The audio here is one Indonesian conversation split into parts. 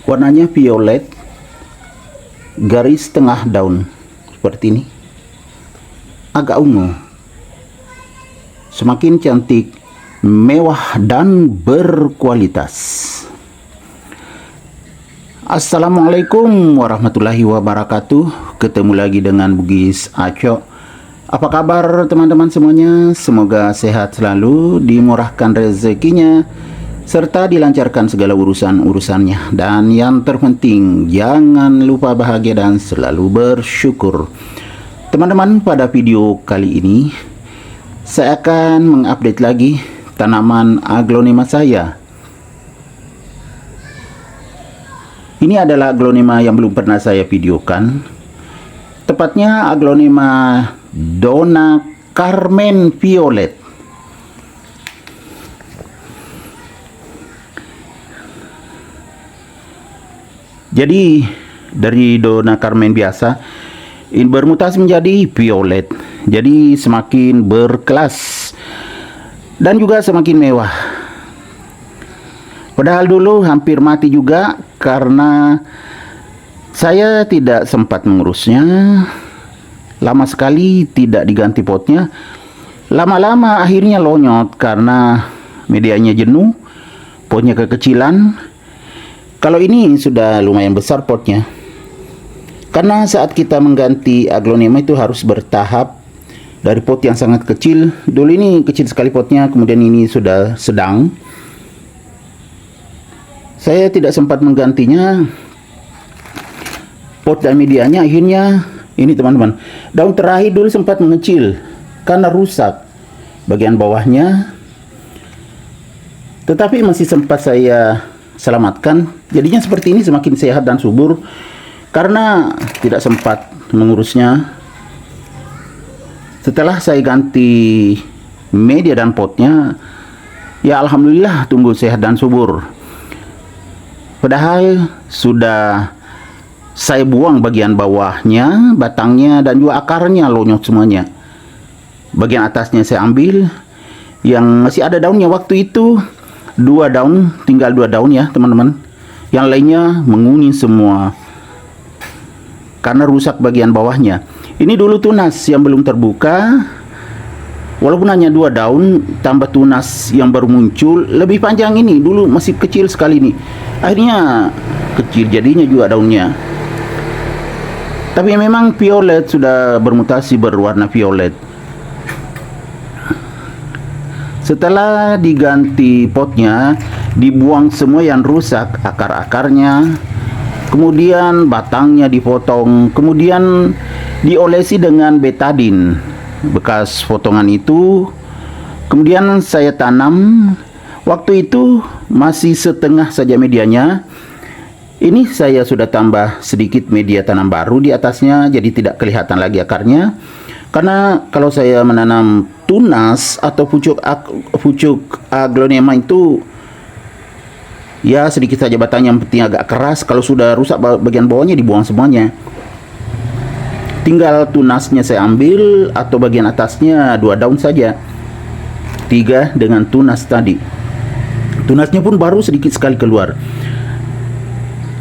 Warnanya violet, garis tengah daun seperti ini, agak ungu, semakin cantik, mewah dan berkualitas. Assalamualaikum warahmatullahi wabarakatuh. Ketemu lagi dengan Bugis Aco. Apa kabar teman-teman semuanya? Semoga sehat selalu, dimurahkan rezekinya, serta dilancarkan segala urusan-urusannya. Dan yang terpenting, jangan lupa bahagia dan selalu bersyukur. Teman-teman, pada video kali ini saya akan mengupdate lagi tanaman aglonema saya. Ini adalah aglonema yang belum pernah saya videokan. Tepatnya aglonema Donna Carmen Violet. Jadi dari Donna Carmen biasa ini bermutasi menjadi violet. Jadi semakin berkelas dan juga semakin mewah. Padahal dulu hampir mati juga karena saya tidak sempat mengurusnya. Lama sekali tidak diganti potnya. Lama-lama akhirnya lonyot karena medianya jenuh, potnya kekecilan. Kalau ini sudah lumayan besar potnya. Karena saat kita mengganti aglonema itu harus bertahap. Dari pot yang sangat kecil, dulu ini kecil sekali potnya, kemudian ini sudah sedang. Saya tidak sempat menggantinya pot dan medianya, akhirnya ini teman-teman, daun terakhir dulu sempat mengecil karena rusak bagian bawahnya, tetapi masih sempat saya selamatkan. Jadinya seperti ini, semakin sehat dan subur karena tidak sempat mengurusnya. Setelah saya ganti media dan potnya, ya alhamdulillah tumbuh sehat dan subur. Padahal sudah saya buang bagian bawahnya, batangnya, dan juga akarnya lonyot semuanya. Bagian atasnya saya ambil, yang masih ada daunnya waktu itu 2 daun, tinggal 2 daun ya teman-teman. Yang lainnya menguning semua karena rusak bagian bawahnya. Ini dulu tunas yang belum terbuka. Walaupun hanya 2 daun, tambah tunas yang baru muncul lebih panjang ini. Dulu masih kecil sekali nih. Akhirnya kecil jadinya juga daunnya. Tapi memang violet sudah bermutasi berwarna violet. Setelah diganti potnya, dibuang semua yang rusak, akar-akarnya, kemudian batangnya dipotong, kemudian diolesi dengan betadine bekas potongan itu. Kemudian saya tanam. Waktu itu masih setengah saja medianya. Ini saya sudah tambah sedikit media tanam baru di atasnya, jadi tidak kelihatan lagi akarnya. Karena kalau saya menanam tunas atau pucuk aglonema itu, ya sedikit saja batangnya, yang penting agak keras. Kalau sudah rusak bagian bawahnya, dibuang semuanya. Tinggal tunasnya saya ambil, atau bagian atasnya 2 daun saja. 3 dengan tunas tadi. Tunasnya pun baru sedikit sekali keluar.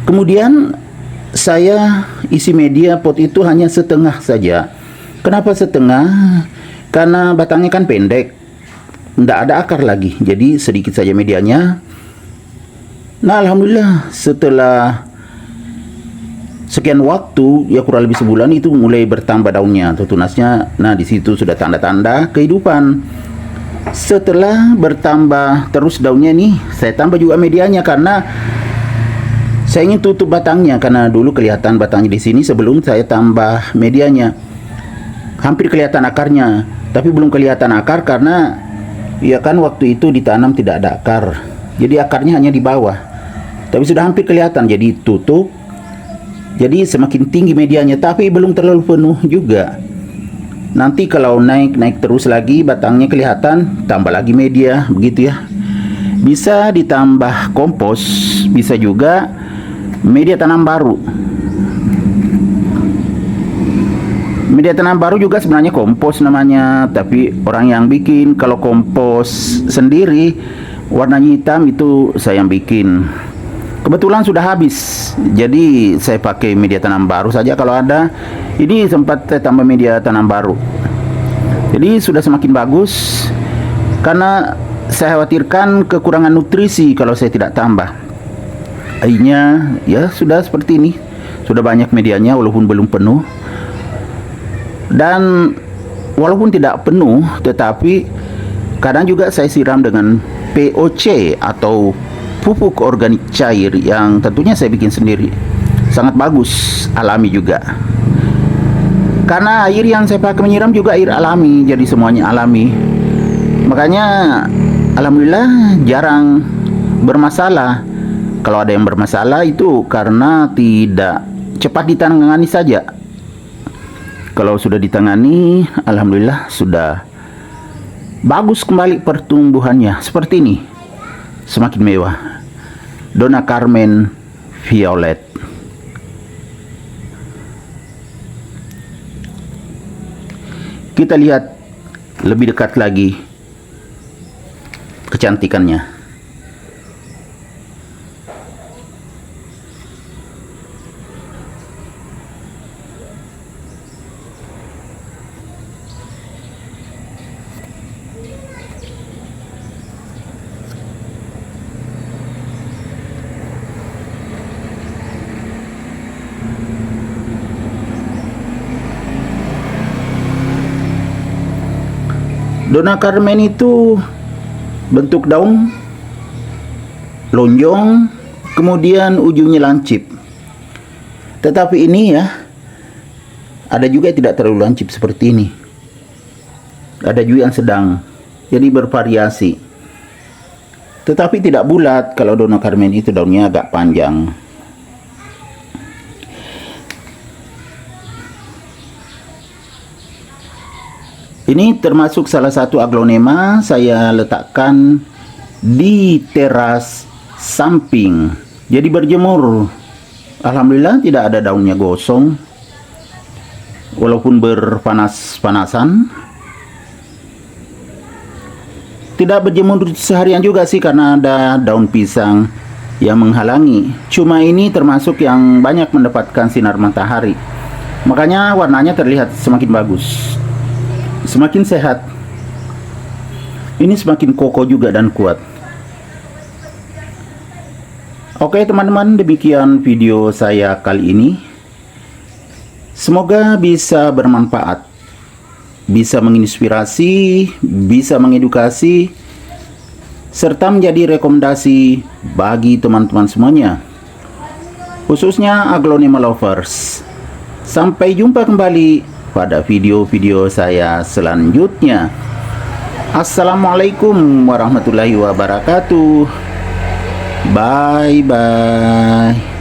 Kemudian saya isi media pot itu hanya setengah saja. Kenapa setengah? Karena batangnya kan pendek, tidak ada akar lagi, jadi sedikit saja medianya. Nah alhamdulillah setelah sekian waktu, ya kurang lebih sebulan, itu mulai bertambah daunnya atau tunasnya. Nah di situ sudah tanda-tanda kehidupan. Setelah bertambah terus daunnya nih, saya tambah juga medianya karena saya ingin tutup batangnya, karena dulu kelihatan batangnya di sini sebelum saya tambah medianya. Hampir kelihatan akarnya, tapi belum kelihatan akar karena ya kan waktu itu ditanam tidak ada akar. Jadi akarnya hanya di bawah. Tapi sudah hampir kelihatan, jadi tutup. Jadi semakin tinggi medianya, tapi belum terlalu penuh juga. Nanti kalau naik terus lagi batangnya kelihatan, tambah lagi media, begitu ya. Bisa ditambah kompos, bisa juga media tanam baru. Media tanam baru juga sebenarnya kompos namanya, tapi orang yang bikin. Kalau kompos sendiri warnanya hitam, itu saya yang bikin. Kebetulan sudah habis, jadi saya pakai media tanam baru saja kalau ada. Ini sempat saya tambah media tanam baru, jadi sudah semakin bagus. Karena saya khawatirkan kekurangan nutrisi kalau saya tidak tambah. Akhirnya ya sudah seperti ini, sudah banyak medianya walaupun belum penuh. Dan walaupun tidak penuh, tetapi kadang juga saya siram dengan POC atau pupuk organik cair yang tentunya saya bikin sendiri. Sangat bagus, alami juga. Karena air yang saya pakai menyiram juga air alami, jadi semuanya alami. Makanya alhamdulillah jarang bermasalah. Kalau ada yang bermasalah itu karena tidak cepat ditangani saja. Kalau sudah ditangani, alhamdulillah sudah bagus kembali pertumbuhannya. Seperti ini, semakin mewah. Dona Carmen Violet. Kita lihat lebih dekat lagi kecantikannya. Dona Carmen itu bentuk daun lonjong, kemudian ujungnya lancip. Tetapi ini ya, ada juga yang tidak terlalu lancip seperti ini. Ada juga yang sedang, jadi bervariasi. Tetapi tidak bulat. Kalau Dona Carmen itu daunnya agak panjang. Ini termasuk salah satu aglonema saya letakkan di teras samping. Jadi berjemur. Alhamdulillah tidak ada daunnya gosong. Walaupun berpanas-panasan. Tidak berjemur seharian juga sih karena ada daun pisang yang menghalangi. Cuma ini termasuk yang banyak mendapatkan sinar matahari. Makanya warnanya terlihat semakin bagus. Semakin sehat. Ini semakin kokoh juga dan kuat. Oke teman-teman, demikian video saya kali ini. Semoga bisa bermanfaat, bisa menginspirasi, bisa mengedukasi, serta menjadi rekomendasi bagi teman-teman semuanya, khususnya aglonema lovers. Sampai jumpa kembali pada video-video saya selanjutnya. Assalamualaikum warahmatullahi wabarakatuh. Bye bye.